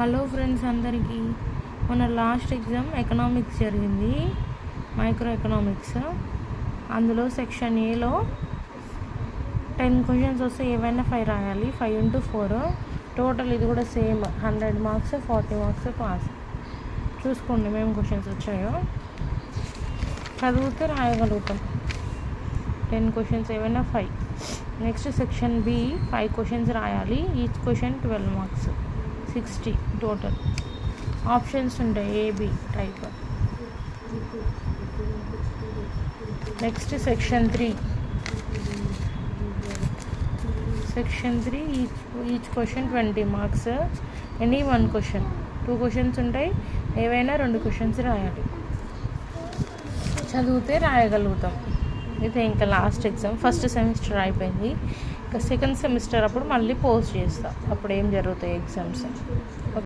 Hello friends అందరికీ. మన last exam economics జరిగింది, మైక్రో ఎకనామిక్స్. అందులో సెక్షన్ ఏలో 10 క్వశ్చన్స్ వస్తే ఏవైనా 5 రాయాలి. 5 into 4 టోటల్. ఇది కూడా సేమ్ 100 మార్క్స్, 40 మార్క్స్ పాస్. చూసుకోండి మేము క్వశ్చన్స్ వచ్చాయో. చదివితే రాయగలుగుతాం. 10 క్వశ్చన్స్ ఏవైనా 5. నెక్స్ట్ సెక్షన్ బి 5 క్వశ్చన్స్ రాయాలి. Each question 12 marks, 60 total. Options ఉంటాయి AB type. Next section 3 each question 20 marks. Any 1 question. 2 questions ఉంటాయి, ఏవైనా 2 క్వశ్చన్స్ రాయాలి. చదివితే రాయగలుగుతాం. ఇది ఇంకా లాస్ట్ ఎగ్జామ్. ఫస్ట్ సెమిస్టర్ అయిపోయింది. ఇంకా సెకండ్ సెమిస్టర్ అప్పుడు మళ్ళీ పోస్ట్ చేస్తా. అప్పుడు ఏం జరుగుతాయి ఎగ్జామ్స్.